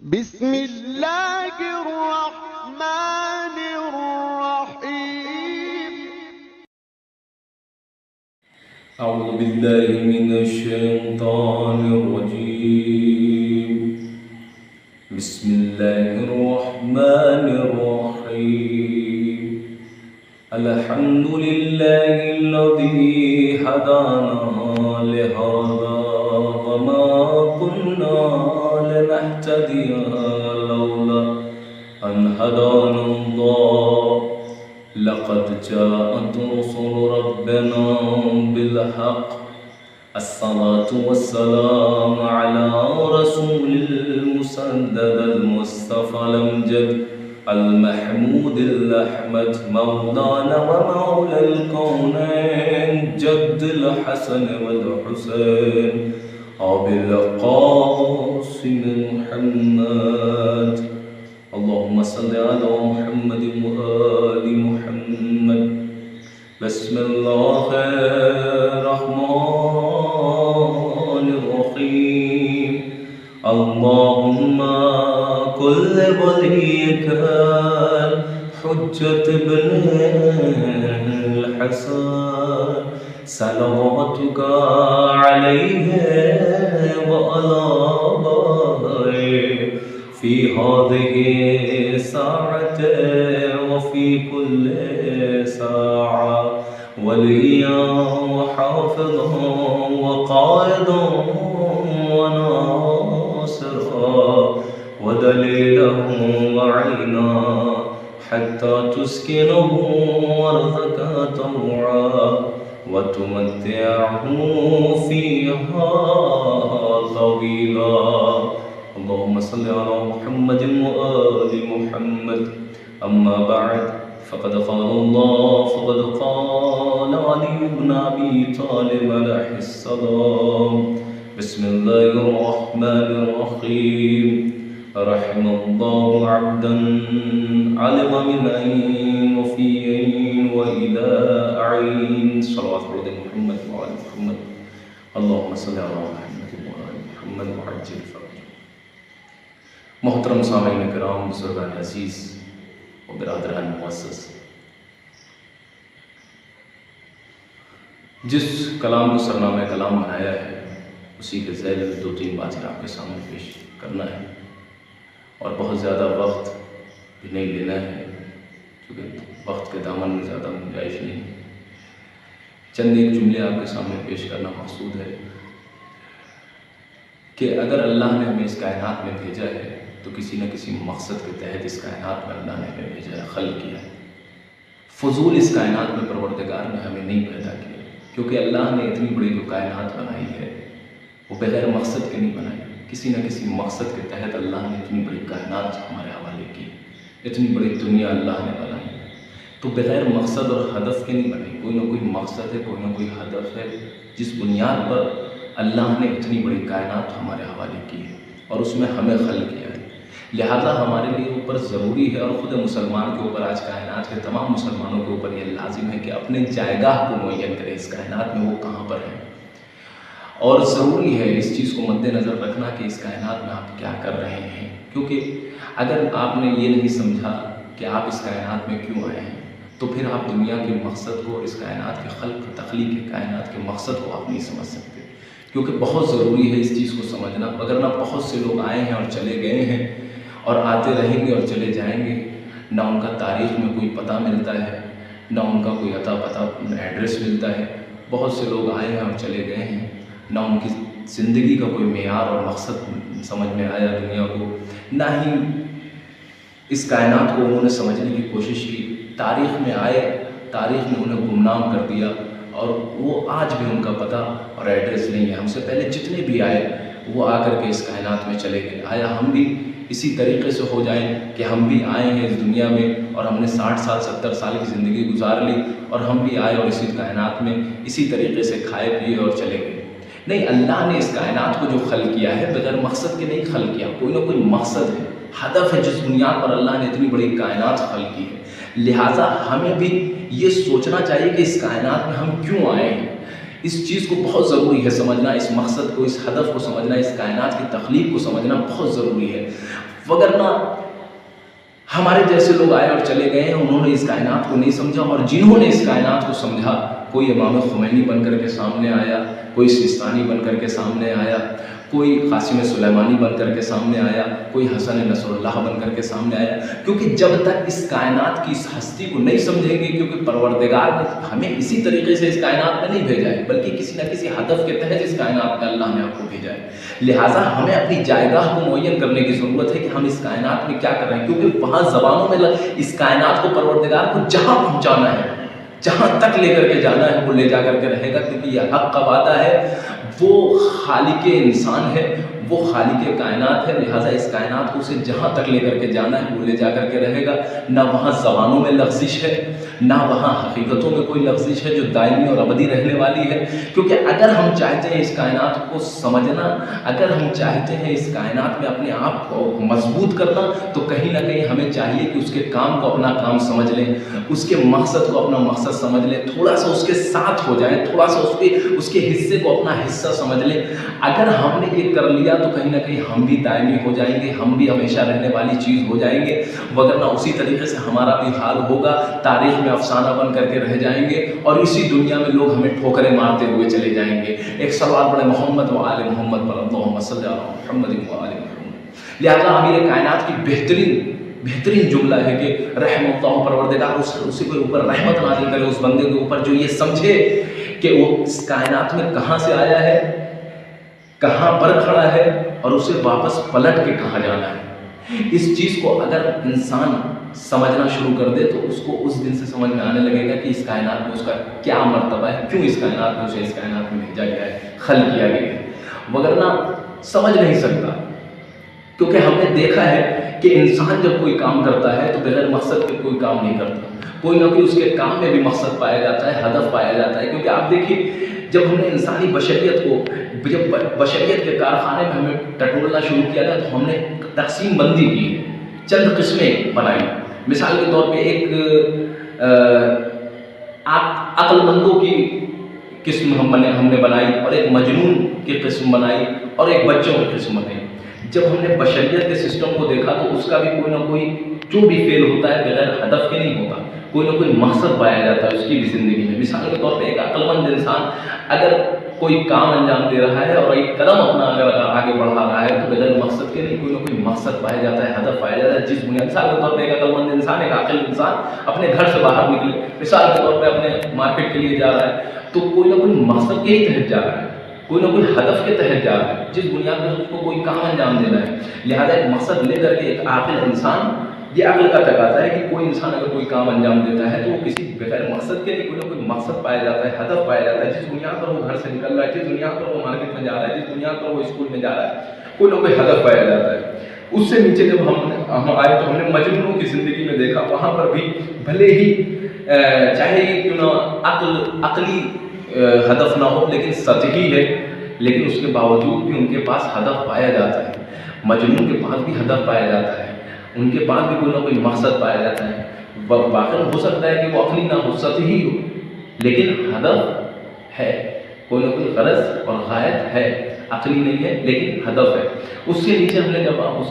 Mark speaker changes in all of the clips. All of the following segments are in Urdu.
Speaker 1: بسم اللہ الرحمن الرحیم
Speaker 2: اعوذ باللہ من الشیطان الرجیم بسم اللہ الرحمن الرحیم الحمد للہ الذی هدانا لهذا وما كنا لنهتدي لولا أن هدانا الله لقد جاءت رسل ربنا بالحق الصلاة والسلام على رسول المسدد المصطفى الأمجد المحمود الأحمد مولانا ومولى الكونين جد الحسن والحسين أبي القاسم محمد اللهم صل على محمد وآل محمد بسم الله الرحمن الرحيم اللهم كل وليك حجة ابن الحسن صلواتك عليه وعلى آله في هذه الساعة وفي كل ساعة وليا وحافظا وقائدا وناصرا ودليلا وعينا حتى تسكنه أرضك طوعا وتمتعه فيها طويلا اللهم صل على محمد وآل محمد أما بعد فقد قال علي بن أبي طالب عليه السلام بسم الله الرحمن الرحيم رحم الله عبدا علم من أين وفي أين وإلى أعين صلوات محمد وآل محمد اللهم صل على محمد وآل محمد وعجل فرجه محترم سامعین کرام، بزرگان عزیز و برادران معزز، جس کلام کو سرنامہ کلام بنایا ہے اسی کے ذیل میں دو تین باتیں آپ کے سامنے پیش کرنا ہے اور بہت زیادہ وقت بھی نہیں لینا ہے کیونکہ وقت کے دامن میں زیادہ گنجائش نہیں۔ چند ایک جملے آپ کے سامنے پیش کرنا مقصود ہے کہ اگر اللہ نے ہمیں اس کائنات میں بھیجا ہے تو کسی نہ کسی مقصد کے تحت اس کائنات میں اللہ نے ہمیں بھیجا ہے، خلق کیا ہے۔ فضول اس کائنات میں پروردگار نے ہمیں نہیں پیدا کیا، کیونکہ اللہ نے اتنی بڑی جو کائنات بنائی ہے وہ بغیر مقصد کے نہیں بنائی، کسی نہ کسی مقصد کے تحت اللہ نے اتنی بڑی کائنات ہمارے حوالے کی، اتنی بڑی دنیا اللہ نے بنائی، تو بغیر مقصد اور ہدف کے نہیں بنائی، کوئی نہ کوئی مقصد ہے، کوئی نہ کوئی ہدف ہے، جس بنیاد پر اللہ نے اتنی بڑی کائنات ہمارے حوالے کی ہے اور اس میں ہمیں خلق کیا ہے۔ لہذا ہمارے لیے اوپر ضروری ہے اور خود مسلمان کے اوپر، آج کائنات کے تمام مسلمانوں کے اوپر یہ لازم ہے کہ اپنے جائیگاہ کو معین کرے اس کائنات میں، وہ کہاں پر ہے، اور ضروری ہے اس چیز کو مد نظر رکھنا کہ اس کائنات میں آپ کیا کر رہے ہیں، کیونکہ اگر آپ نے یہ نہیں سمجھا کہ آپ اس کائنات میں کیوں آئے ہیں تو پھر آپ دنیا کے مقصد کو اور اس کائنات کے خلق تخلیق کے کائنات کے مقصد کو آپ نہیں سمجھ سکتے، کیونکہ بہت ضروری ہے اس چیز کو سمجھنا، وگرنہ بہت سے لوگ آئے ہیں اور چلے گئے ہیں اور آتے رہیں گے اور چلے جائیں گے، نہ ان کا تاریخ میں کوئی پتہ ملتا ہے، نہ ان کا کوئی عطا پتہ ایڈریس ملتا ہے، بہت سے لوگ آئے ہیں اور چلے گئے ہیں، نہ ان کی زندگی کا کوئی معیار اور مقصد سمجھ میں آیا دنیا کو، نہ ہی اس کائنات کو انہوں نے سمجھنے کی کوشش کی، تاریخ میں آئے، تاریخ نے انہیں گمنام کر دیا اور وہ آج بھی ان کا پتہ اور ایڈریس نہیں ہے۔ ہم سے پہلے جتنے بھی آئے وہ آ کر کے اس کائنات میں چلے گئے، آیا ہم بھی اسی طریقے سے ہو جائیں کہ ہم بھی آئے ہیں اس دنیا میں اور ہم نے 60 سال 70 سال کی زندگی گزار لی اور ہم بھی آئے اور اسی کائنات میں اسی طریقے سے کھائے پیے اور چلے گئے۔ نہیں، اللہ نے اس کائنات کو جو خلق کیا ہے بغیر مقصد کے نہیں خلق کیا، کوئی نہ کوئی مقصد ہے، ہدف ہے جس بنیاد پر اللہ نے اتنی بڑی کائنات خلق کی ہے۔ لہٰذا ہمیں بھی یہ سوچنا چاہیے کہ اس کائنات میں ہم کیوں آئے ہیں، اس چیز کو بہت ضروری ہے سمجھنا، اس مقصد کو، اس ہدف کو سمجھنا، اس کائنات کی تخلیق کو سمجھنا بہت ضروری ہے، وگرنہ ہمارے جیسے لوگ آئے اور چلے گئے ہیں، انہوں نے اس کائنات کو نہیں سمجھا، اور جنہوں نے اس کائنات کو سمجھا، کوئی امام خمینی بن کر کے سامنے آیا، کوئی سیستانی بن کر کے سامنے آیا، کوئی قاسم سلیمانی بن کر کے سامنے آیا، کوئی حسن نصر اللہ بن کر کے سامنے آیا، کیونکہ جب تک اس کائنات کی اس ہستی کو نہیں سمجھیں گے، کیونکہ پروردگار نے ہمیں اسی طریقے سے اس کائنات میں نہیں بھیجا ہے، بلکہ کسی نہ کسی ہدف کے تحت اس کائنات میں اللہ نے آپ کو بھیجا ہے، لہٰذا ہمیں اپنی جائیگاہ کو معین کرنے کی ضرورت ہے کہ ہم اس کائنات میں کیا کر رہے ہیں، کیونکہ وہاں زبانوں میں اس کائنات کو پروردگار کو جہاں پہنچانا ہے، جہاں تک لے کر کے جانا ہے وہ لے جا کر کے رہے گا، کیونکہ یہ حق کا وعدہ ہے، وہ خالق انسان ہے، وہ خالق کائنات ہے، لہٰذا اس کائنات کو اسے جہاں تک لے کر کے جانا ہے وہ لے جا کر کے رہے گا، نہ وہاں زبانوں میں لغزش ہے، نہ وہاں حقیقتوں میں کوئی لغزش ہے جو دائمی اور ابدی رہنے والی ہے، کیونکہ اگر ہم چاہتے ہیں اس کائنات کو سمجھنا، اگر ہم چاہتے ہیں اس کائنات میں اپنے آپ کو مضبوط کرنا، تو کہیں نہ کہیں ہمیں چاہیے کہ اس کے کام کو اپنا کام سمجھ لیں، اس کے مقصد کو اپنا مقصد سمجھ لیں، تھوڑا سا اس کے ساتھ ہو جائیں، تھوڑا سا اس کے حصے کو اپنا حصہ سمجھ لیں، اگر ہم نے یہ کر لیا تو کہیں نہ کہیں ہم بھی دائمی ہو جائیں گے، ہم بھی ہمیشہ رہنے والی چیز ہو جائیں گے، وگرنہ اسی طریقے سے ہمارا بھی حال ہوگا، تاریخ میں افسانہ بن کر کے رہ جائیں گے، اور اسی دنیا میں لوگ ہمیں ٹھوکریں مارتے ہوئے چلے جائیں گے۔ ایک سوال پڑھے محمد و آل محمد پر، اللہم صلی علی محمد و آل محمد۔ لہٰذا امیر کائنات کی بہترین جملہ ہے کہ رحم اللہ، پروردگار اسی کے اوپر رحمت نازل کرے، اس بندے کے اوپر جو یہ سمجھے کہ وہ اس کائنات میں کہاں سے آیا ہے، کہاں پر کھڑا ہے، اور اسے واپس پلٹ کے کہاں جانا ہے۔ اس چیز کو اگر انسان سمجھنا شروع کر دے تو اس کو اس دن سے سمجھ میں آنے لگے گا کہ اس کائنات میں اس کا کیا مرتبہ ہے، کیوں اس کائنات میں اسے اس کائنات میں بھیجا گیا ہے، خلق کیا گیا ہے، وگرنہ سمجھ نہیں سکتا، کیونکہ ہم نے دیکھا ہے کہ انسان جب کوئی کام کرتا ہے تو بغیر مقصد کے کوئی کام نہیں کرتا، کوئی نہ کوئی اس کے کام میں بھی مقصد پایا جاتا ہے، ہدف پایا جاتا ہے، کیونکہ آپ دیکھیے جب ہم نے انسانی بشریت کو، جب بشریت کے کارخانے میں ہمیں ٹٹولنا شروع کیا گیا تو ہم نے تقسیم بندی کی، چند قسمیں بنائی، مثال کے طور پہ ایک عقل مندوں کی قسم ہم نے بنائی، اور ایک مجنون کی قسم بنائی، اور ایک بچوں کی قسم بنائی۔ جب ہم نے بشریت کے سسٹم کو دیکھا تو اس کا بھی کوئی نہ کوئی جو بھی فیل ہوتا ہے بغیر ہدف کے نہیں ہوتا، کوئی نہ کوئی مقصد پایا جاتا ہے اس کی بھی زندگی میں۔ مثال کے طور پہ ایک عقل مند انسان اگر کوئی کام انجام دے رہا ہے اور ایک قدم اپنا اگر آگے بڑھا رہا ہے تو بغیر مقصد کے نہیں، کوئی نہ کوئی مقصد پایا جاتا ہے، ہدف پایا جاتا ہے، جس بنیاد مثال کے طور پہ ایک عقل مند انسان، ایک عاقل انسان اپنے گھر سے باہر نکلے، مثال کے طور پہ اپنے مارکیٹ کے لیے جا رہا ہے تو کوئی نہ کوئی مقصد کے ہی تحت جا رہا ہے، کوئی نہ کوئی ہدف کے تحت جا رہا ہے، جس بنیاد پر اس کو کوئی کام انجام دینا ہے، لہذا ایک مقصد لے کر کے ایک عاقل انسان، یہ عقل کا تقاضا ہے کہ کوئی انسان اگر کوئی کام انجام دیتا ہے تو وہ کسی بغیر مقصد کے لیے کوئی نہ کوئی مقصد پایا جاتا ہے، ہدف پایا جاتا ہے، جس بنیاد پر وہ گھر سے نکل رہا ہے، جس بنیاد پر وہ مارکیٹ میں جا رہا ہے، جس بنیاد پر وہ اسکول میں جا رہا ہے، کوئی نہ کوئی ہدف پایا جاتا ہے۔ اس سے نیچے جب ہم آئے تو ہم نے مجنونوں کی زندگی میں دیکھا، وہاں پر بھی بھلے ہی چاہے کیوں نہ عقلی ہدف نہ ہو لیکن سطحی ہے، لیکن اس کے باوجود بھی ان کے پاس ہدف پایا جاتا ہے، مجنون کے پاس بھی ہدف پایا جاتا ہے، ان کے پاس بھی کوئی نہ کوئی مقصد پایا جاتا ہے، واقعی ہو سکتا ہے کہ وہ عقلی نہ ہو، سطحی ہو، لیکن ہدف ہے، کوئی نہ کوئی غرض اور غایت ہے، عقلی نہیں ہے لیکن ہدف ہے۔ اس کے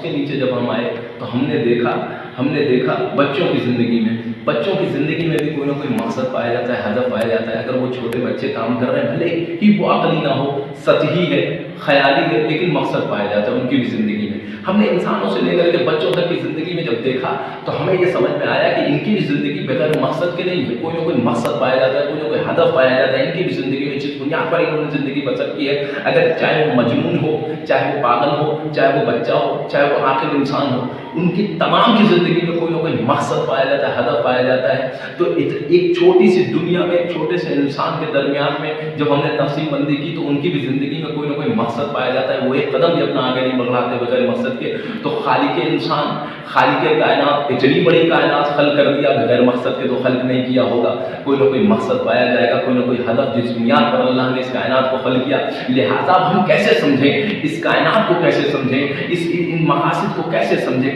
Speaker 2: نیچے جب ہم آئے تو ہم نے دیکھا بچوں کی زندگی میں بھی کوئی نہ کوئی مقصد پایا جاتا ہے، ہدف پایا جاتا ہے۔ اگر وہ چھوٹے بچے کام کر رہے ہیں بھلے ہی وہ عقلی نہ ہو، سطحی ہے، خیالی ہے، لیکن مقصد پایا جاتا ہے ان کی بھی زندگی میں۔ ہم نے انسانوں سے لے کر کے بچوں تک کی زندگی میں جب دیکھا تو ہمیں یہ سمجھ میں آیا کہ ان کی بھی زندگی بغیر مقصد کے نہیں ہے، کوئی نہ کوئی مقصد پایا جاتا ہے، کوئی نہ کوئی ہدف پایا جاتا ہے ان کی بھی زندگی میں، جس بنیاد پر انہوں نے زندگی بسر کی ہے۔ اگر چاہے وہ مجنون ہو، چاہے وہ پاگل ہو، چاہے وہ بچہ ہو، چاہے وہ عاقل انسان ہو، ان کی تمام کی زندگی میں کوئی نہ کوئی مقصد پایا جاتا ہے، ہدف پایا جاتا ہے۔ تو ایک چھوٹی سی دنیا میں، ایک چھوٹے سے انسان کے درمیان میں جب ہم نے تقسیم بندی کی تو ان کی بھی زندگی میں کوئی نہ کوئی مقصد پایا جاتا ہے، وہ ایک قدم بھی اپنا آگے نہیں بڑھاتے بغیر مقصد کے۔ تو خالق انسان، خالق کائنات، اتنی بڑی کائنات خلق کر دیا، بغیر مقصد کے تو خلق نہیں کیا ہوگا، کوئی نہ کوئی مقصد پایا جائے گا، کوئی نہ کوئی ہدف، جس بنیاد پر اللہ نے اس کائنات کو خلق کیا۔ لہٰذا ہم کیسے سمجھیں اس کائنات کو، کیسے سمجھیں ان مقاصد کو، کیسے سمجھیں،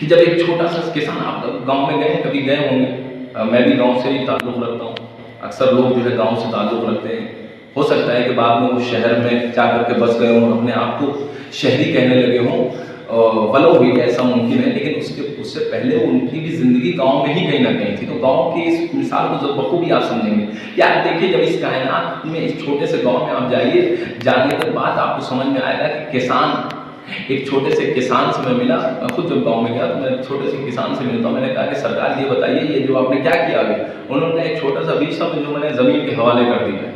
Speaker 2: کہ جب ایک چھوٹا سا کسان، آپ گاؤں میں گئے، کبھی گئے ہوں گے، میں بھی گاؤں سے ہی تعلق رکھتا ہوں، اکثر لوگ جو ہے گاؤں سے تعلق رکھتے ہیں، ہو سکتا ہے کہ بعد میں وہ شہر میں جا کر کے بس گئے ہوں، اپنے آپ کو شہری کہنے لگے ہوں، ولو بھی ایسا ممکن ہے، لیکن اس سے پہلے ان کی بھی زندگی گاؤں میں ہی کہیں نہ کہیں تھی۔ تو گاؤں کی اس مثال کو بخوبی آپ سمجھیں گے۔ یا آپ دیکھیے، جب اس کائنات میں اس چھوٹے سے گاؤں میں آپ جائیے، جانے کے بعد آپ کو سمجھ میں آئے گا کہ کسان، ایک چھوٹے سے کسان سے میں ملا، خود جب گاؤں میں گیا تو میں چھوٹے سے کسان سے ملتا ہوں، میں نے کہا کہ سرکار یہ بتائیے، یہ جو آپ نے کیا کیا ابھی؟ انہوں نے کہا ایک چھوٹا سا بیج تھا جو میں نے زمین کے حوالے کر دیا۔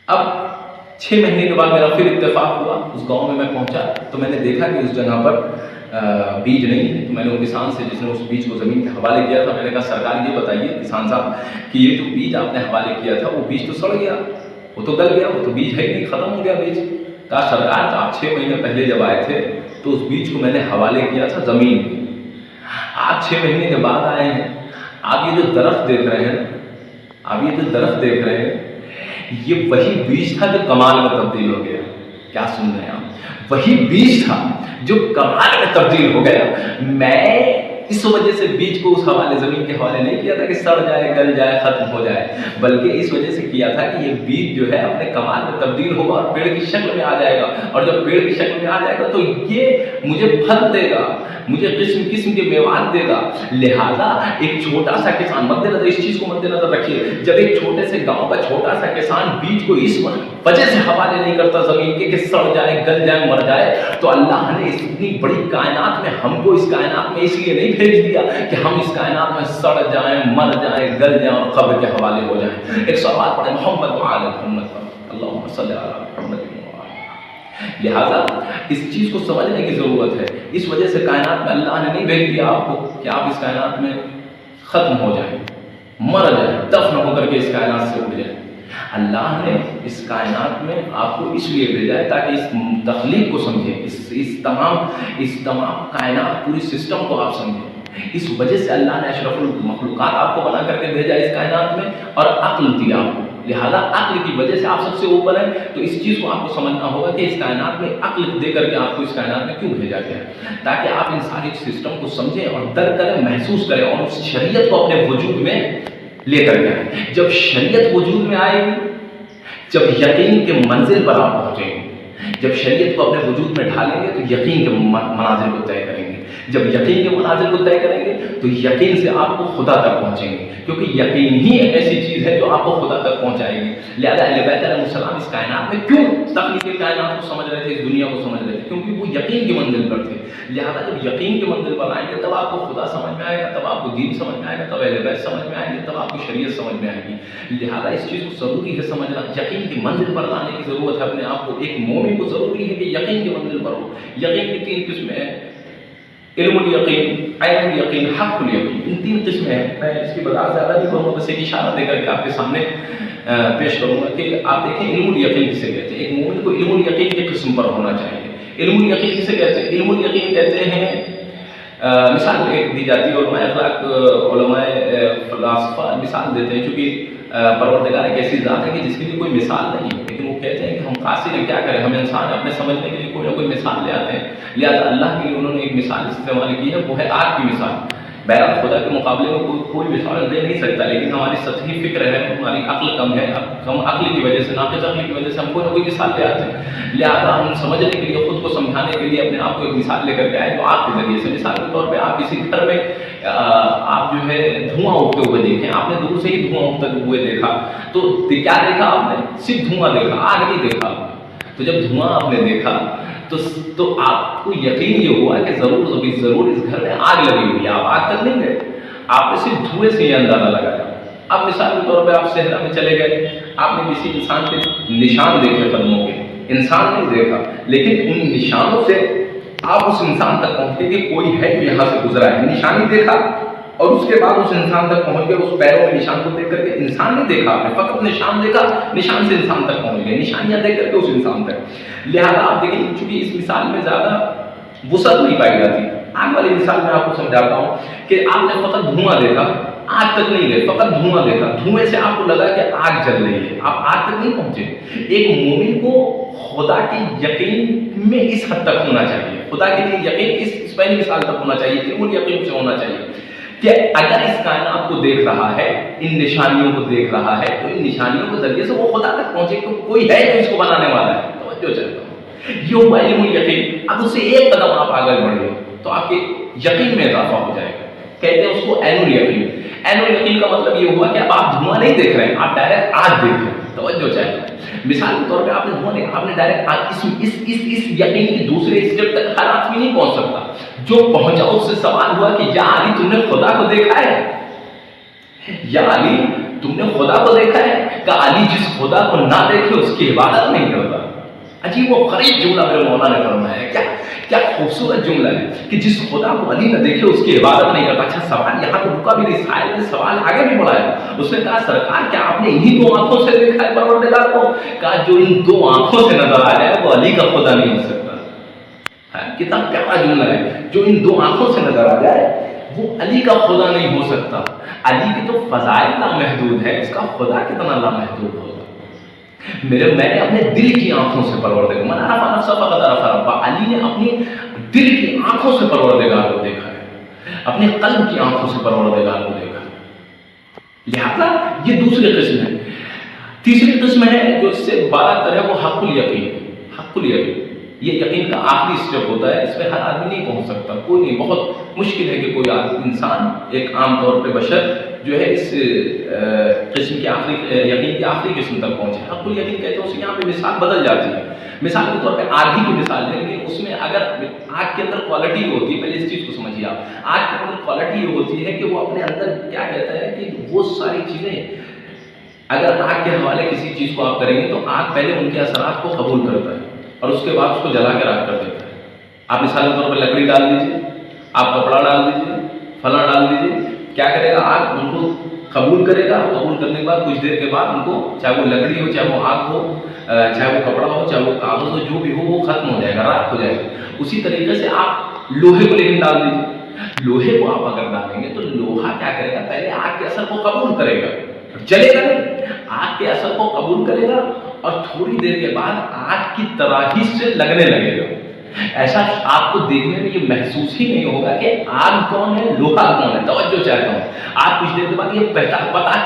Speaker 2: اب 6 مہینے کے بعد میرا پھر اتفاق ہوا، اس گاؤں میں پہنچا تو میں نے دیکھا کہ اس جگہ پر بیج نہیں ہے۔ تو میں نے وہ کسان سے جس نے اس بیج کو زمین کے حوالے کیا تھا، میں نے کہا سرکار یہ بتائیے کسان صاحب کہ یہ جو بیج آپ نے حوالے کیا تھا وہ بیج تو سڑ گیا، وہ تو گل گیا، وہ تو بیج ہے ہی نہیں، ختم ہو گیا بیج۔ کہا سرکار آپ 6 مہینے پہلے جب آئے تھے تو اس بیج کو میں نے حوالے کیا تھا زمین میں، آپ 6 مہینے کے بعد آئے ہیں، آپ یہ جو درخت دیکھ رہے ہیں، آپ یہ جو درخت دیکھ رہے ہیں، یہ وہی بیج تھا جو کمال میں تبدیل ہو گیا۔ کیا سن رہے ہیں آپ؟ وہی بیج تھا جو کمال میں تبدیل ہو گیا۔ میں اس وجہ سے بیج کو اس حوالے زمین کے حوالے نہیں کیا تھا کہ سڑ جائے، گل جائے، ختم ہو جائے، بلکہ اس وجہ سے کیا تھا کہ یہ بیج جو ہے اپنے کمال میں تبدیل ہوگا اور پیڑ کی شکل میں آ جائے گا، اور جب پیڑ کی شکل میں آ جائے گا تو یہ مجھے پھل دے گا، مجھے قسم قسم کے میوات دے گا۔ لہذا ایک چھوٹا سا کسان، مد نظر اس چیز کو مد نظر رکھیے، جب ایک چھوٹے سے گاؤں کا چھوٹا سا کسان بیج کو اس وجہ سے حوالے نہیں کرتا زمین کے کہ سڑ جائے، گل جائے، مر جائے، تو اللہ نے اس اتنی بڑی کائنات میں ہم کو اس کائنات میں اس لیے نہیں بھیج دیا کہ ہم اس کائنات میں سڑ جائیں، مر جائیں، گل جائیں اور قبر کے حوالے ہو جائیں۔ ایک سوال پڑھیں محمد وعلی محمد پر، اللہم صلی علی محمد۔ لہذا اس چیز کو سمجھنے کی ضرورت ہے۔ اس وجہ سے کائنات میں اللہ نے نہیں بھیج دیا آپ کو کہ آپ اس کائنات میں ختم ہو جائیں، مر جائیں، دفن ہو کر کے اس کائنات سے اٹھ جائیں۔ اللہ نے اس کائنات میں آپ کو اس لیے بھیجا ہے تاکہ اس تخلیق کو سمجھیں، اس تمام کائنات، پوری سسٹم کو آپ سمجھیں۔ اس وجہ سے اللہ نے اشرف المخلوقات آپ کو بنا کر کے بھیجا اس کائنات میں، اور عقل دیا آپ کو۔ لہذا عقل کی وجہ سے آپ سب سے اوپر ہیں، تو اس چیز کو آپ کو سمجھنا ہوگا کہ اس کائنات میں عقل دے کر کے آپ کو اس کائنات میں کیوں بھیجا گیا ہے، تاکہ آپ ان ساری سسٹم کو سمجھیں اور درک کریں، محسوس کریں، اور اس شریعت کو اپنے وجود میں لے کر کے آئیں۔ جب شریعت وجود میں آئے گی، جب یقین کے منزل پر آپ پہنچیں گے، جب شریعت کو اپنے وجود میں ڈھالیں گے تو یقین کے منازل کو طے کریں گے، جب یقین کے منازل کو طے کریں گے تو یقین سے آپ کو خدا تک پہنچیں گے، کیونکہ یقین ہی ایک ایسی چیز ہے جو آپ کو خدا تک پہنچائے گی۔ لہذا اہل بیت علیہ السلام اس کائنات میں کیوں تخلیق کائنات کو سمجھ رہے تھے، اس دنیا کو سمجھ رہے تھے؟ کیونکہ وہ یقین کی منزل پر تھے۔ لہذا جب یقین کی منزل پر آئیں گے تب آپ کو خدا سمجھ میں آئے گا، تب آپ کو دین سمجھ میں آئے گا، تب اہل بیت سمجھ میں آئیں گے، تب آپ کو شریعت سمجھ میں آئے گی۔ لہذا اس چیز کو ضروری ہے سمجھنا، یقین کی منزل پر لانے کی ضرورت ہے اپنے آپ کو۔ ایک مومن کو ضروری ہے کہ یقین کی منزل پر ہو۔ یقین کی 3 قسمیں ہیں، علم الیقین، عین الیقین، حق الیقین، ان 3 قسمیں ہیں۔ میں اس کی وضاحت زیادہ نہیں کروں گا، بس ایک اشارہ دے کر کے آپ کے سامنے پیش کروں گا کہ آپ دیکھیں علم الیقین کسے کہتے ہیں۔ ایک مومن کو علم الیقین کی قسم پر ہونا چاہیے۔ علم الیقین کسے کہتے ہیں؟ علم الیقین کہتے ہیں، مثال ایک دی جاتی ہے، علماء اخلاق، علماء فلاسفہ مثال دیتے ہیں، چونکہ پروردگار ایک ایسی ذات ہے کہ جس کے لیے کوئی مثال نہیں ہے، لیکن وہ کہتے ہیں کہ ہم قاصر ہیں، کیا کریں، ہم انسان اپنے سمجھنے کے لیے کوئی نہ کوئی مثال لے آتے ہیں۔ لہٰذا اللہ کے لیے انہوں نے ایک مثال استعمال کی ہے، وہ ہے آگ کی مثال۔ بہرحال خدا کے مقابلے میں کوئی مثال دے نہیں سکتا، لیکن ہماری سطحی فکر ہے، ہماری عقل کم ہے، ہم عقل کی وجہ سے، ناقص عقل کی وجہ سے ہم کوئی نہ کوئی مثال لے آتے ہیں۔ لہٰذا ہم سمجھنے کے لیے، خود کو سمجھانے کے لیے اپنے آپ کو ایک مثال لے کر کے آئے جو آگ کے ذریعے سے۔ مثال کے طور پہ آپ کسی گھر میں آپ جو ہے دھواں اٹھتے ہوئے دیکھیں، آپ نے دور سے ہی دھواں اٹھتے ہوئے دیکھا تو کیا دیکھا آپ نے؟ صرف دھواں دیکھا، آگ نہیں دیکھا۔ تو جب دھواں آپ نے دیکھا تو آپ کو یقین یہ ہوا کہ ضرور اس گھر میں آگ لگی ہوئی ہے۔ آپ آگ تک نہیں گئے، آپ نے صرف دھوئیں سے یہ اندازہ لگایا۔ اب مثال کے طور پہ آپ صحرا میں چلے گئے، آپ نے کسی انسان کے نشان دیکھے قدموں کے، انسان نہیں دیکھا، لیکن ان نشانوں سے آپ اس انسان تک پہنچتے کہ کوئی ہے جو یہاں سے گزرا ہے، نشانی دیکھا، اور اس کے بعد اس انسان تک پہنچ گئے، اس پیروں کے نشان کو دیکھ کر کے انسان نہیں دیکھا آپ نے، فقط نشان دیکھا، نشان سے انسان تک پہنچ گئے، نشانیاں دیکھ کر کے اس انسان تک۔ لہذا آپ دیکھیں، چونکہ اس مثال میں زیادہ وسعت نہیں پائی جاتی، آگ والی مثال میں آپ کو سمجھاتا ہوں کہ آپ نے فقط دھواں دیکھا، آگ تک نہیں گئے، فقط دھواں دیکھا، دھوئیں سے آپ کو لگا کہ آگ جل رہی ہے، آپ آگ تک نہیں پہنچے۔ ایک مومن کو خدا کے یقین میں اس حد تک ہونا چاہیے، خدا کے لیے یقین اس پہلی مثال تک ہونا چاہیے، علم الیقین سے ہونا چاہیے کہ اگر اس کائنات کو دیکھ رہا ہے، ان نشانیوں کو دیکھ رہا ہے، تو ان نشانیوں کے ذریعے سے وہ خدا تک پہنچے کہ کوئی ہے جو اس کو بنانے والا ہے۔ توجہ چاہتا ہوں، یہ ہوا علم الیقین۔ اب اس سے ایک قدم آپ آگے بڑھے تو آپ کے یقین میں اضافہ ہو جائے گا، کہتے ہیں اس کو عین الیقین۔ عین الیقین کا مطلب یہ ہوا کہ اب آپ دھواں نہیں دیکھ رہے ہیں، آپ ڈائریکٹ آگ دیکھ رہے ہیں۔ توجہ چاہیے، مثال کے طور پہ آپ نے دھواں دیکھا، آپ نے ڈائریکٹ آگ، اس یقین کی دوسرے اسٹیپ تک ہر آدمی نہیں پہنچ سکتا۔ جو پہنچا اس سے سوال ہوا کہ یا علی تم نے خدا کو دیکھا ہے؟ یا علی تم نے خدا کو دیکھا ہے؟ کہ علی جس خدا کو نہ دیکھے اس کی عبادت نہیں کرتا۔ عجیب و غریب جملہ میرے مولا نے فرمایا ہے، کیا خوبصورت جملہ ہے کہ جس خدا کو علی نہ دیکھے اس کی عبادت نہیں کرتا۔ اچھا سوال یہاں تو رکا بھی نہیں، سائل نے سوال آگے بھی بڑھایا، اس نے کہا سرکار کیا آپ نے انہی دو آنکھوں سے دیکھا ہے پروردگار کو؟ کہا جو ان دو آنکھوں سے نظر آ جائے وہ علی کا خدا نہیں ہو سکتا۔ کتنا پیارا جملہ ہے، جو ان دو آنکھوں سے نظر آ جائے وہ علی کا خدا نہیں ہو سکتا۔ علی کی تو فضائل لامحدود ہے، اس کا خدا کتنا لامحدود ہوگا۔ میں نے اپنے دل کی آنکھوں سے پروردگار، من عرف نفسہ فقد عرف ربہ، علی نے اپنی دل کی آنکھوں سے پروردگار کو دیکھا ہے، اپنے قلب کی آنکھوں سے پروردگار کو دیکھا ہے۔ لہذا یہ دوسری قسم ہے۔ تیسری قسم ہے جو اس سے بالاتر ہے، وہ حق الیقین۔ حق الیقین یہ یقین کا آخری اسٹیپ ہوتا ہے، اس پہ ہر آدمی نہیں پہنچ سکتا، کوئی نہیں، بہت مشکل ہے کہ کوئی انسان، ایک عام طور پہ بشر جو ہے اس قسم کے آخری یقین کی آخری قسم تک پہنچے۔ حق الیقین کہتے ہیں، اسے یہاں پہ مثال بدل جاتی ہے۔ مثال کے طور پہ آگ ہی کی مثال ہے، لیکن اس میں اگر آگ کے اندر کوالٹی ہوتی ہے، پہلے اس چیز کو سمجھیے آپ، آگ کے اندر کوالٹی یہ ہوتی ہے کہ وہ اپنے اندر کیا کہتا ہے کہ وہ ساری چیزیں، اگر آگ کے حوالے کسی چیز کو آپ کریں گے تو آگ پہلے ان کے اثرات کو قبول کرتا ہے اور اس کے بعد اس کو جلا کے راکھ کر دیتا ہے۔ آپ مثال کے طور پہ لکڑی ڈال دیجیے، آپ کپڑا ڈال دیجیے، فلاں ڈال دیجیے، کیا کرے گا؟ آگ ان کو قبول کرے گا، قبول کرنے کے بعد کچھ دیر کے بعد ان کو، چاہے وہ لکڑی ہو، چاہے وہ آگ ہو، چاہے وہ کپڑا ہو، چاہے وہ کاغذ ہو، جو بھی ہو وہ ختم ہو جائے گا، راکھ ہو جائے گا۔ اسی طریقے سے آپ لوہے کو لیکن ڈال دیجیے، لوہے کو آپ اگر ڈالیں گے تو لوہا کیا کرے گا؟ پہلے آگ کے اثر کو قبول کرے گا، جلے گا نہیں، آگ کے اثر کو قبول کرے گا اور تھوڑی دیر کے بعد آگ کی طرح ہی سے لگنے لگے گا۔ ایسا آپ کو دیکھنے میں یہ محسوس ہی نہیں ہوگا کہ آگ کون ہے، لوہا کون ہے۔ توجہ چاہتا ہوں، آپ کچھ دیر کے بعد یہ پتا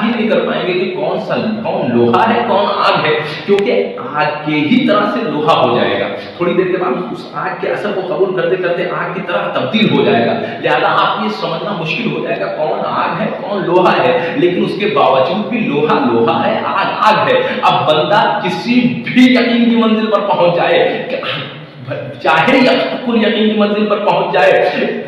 Speaker 2: ہی نہیں کر پائیں گے کہ کون لوہا ہے، کون آگ ہے، کیونکہ آگ کے ہی طرح سے لوہا ہو جائے گا۔ تھوڑی دیر کے بعد اس آگ کے اثر کو قبول کرتے کرتے آگ کی طرح تبدیل ہو جائے گا۔ لہذا آپ یہ سمجھنا مشکل ہو جائے گا کون آگ ہے، کون لوہا ہے، لیکن اس کے باوجود بھی لوہا لوہا ہے، آگ آگ ہے۔ اب بندہ کسی بھی یقین کی منزل پر پہنچ جائے کہ چاہے حق الیقین کی منزل پر پہنچ جائے،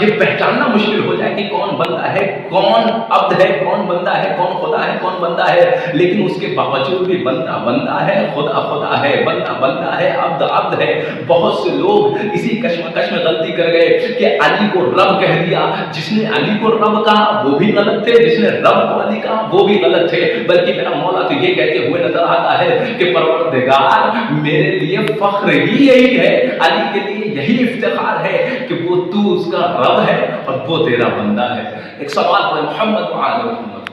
Speaker 2: یہ پہچاننا مشکل ہو جائے کہ کون بندہ ہے، کون عبد ہے، کون بندہ ہے، کون خدا ہے، کون بندہ ہے، لیکن اس کے باوجود بھی بندہ بندہ ہے، خدا خدا ہے، بندہ بندہ ہے، عبد عبد ہے۔ بہت سے لوگ اسی کشمکش میں غلطی کر گئے کہ علی کو رب کہہ دیا، جس نے علی کو رب کہا وہ بھی غلط تھے، جس نے رب کو علی کہا وہ بھی غلط تھے، بلکہ میرا مولا تو یہ کہتے ہوئے نظر آتا ہے کہ پروردگار میرے لیے فخر ہی یہی ہے، علی کے لیے یہی افتخار ہے کہ وہ تو اس کا رب ہے اور وہ تیرا بندہ ہے۔ ایک سوال پڑھے محمد و آل محمد،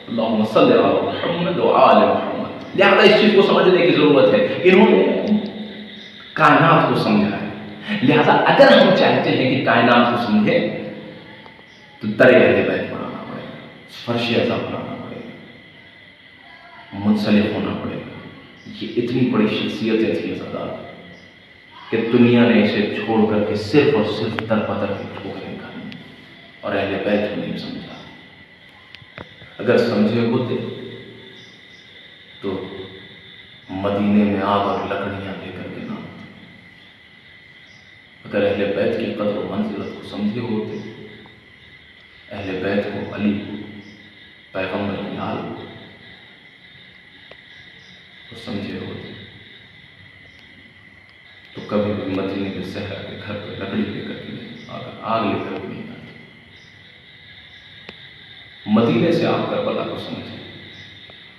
Speaker 2: اللہم صلی علی محمد و آل محمد۔ لہذا اس چیز کو سمجھنے کی ضرورت ہے، انہوں نے کائنات کو سمجھا ہے، لہذا اگر ہم چاہتے ہیں کہ کائنات کو سمجھیں تو در اہل بیت پڑھانا پڑے گا، فرش اعظم پڑھانا پڑے گا، منسلک ہونا پڑے گا۔ یہ اتنی بڑی شخصیتیں تھیں سردار کہ دنیا نے اسے چھوڑ کر کے صرف اور صرف در بدر کی ٹھوکریں کھائی اور اہل بیت کو نہیں سمجھا۔ اگر سمجھے ہوتے تو مدینے میں آگ اور لکڑیاں لے کر کے نہ آتے۔ اگر اہل بیت کی قدر و منزلت کو سمجھے ہوتے، اہل بیت کو، علی پیغمبر کی آل کو سمجھے ہوتے تو کبھی بھی مدینے کے صحرا کے گھر پہ لکڑی لے کر کے نہیں، آگ لے کر کے نہیں آتے۔ مدینے سے آپ کربلا کو سمجھیں۔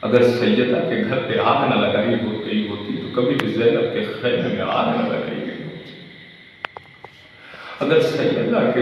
Speaker 2: اگر سیدہ کے گھر پہ آگ نہ لگائی گئی ہوتی تو کبھی بھی زینب کے خیمے میں آگ نہ لگائی گئی ہوتی۔ اگر سیدہ کے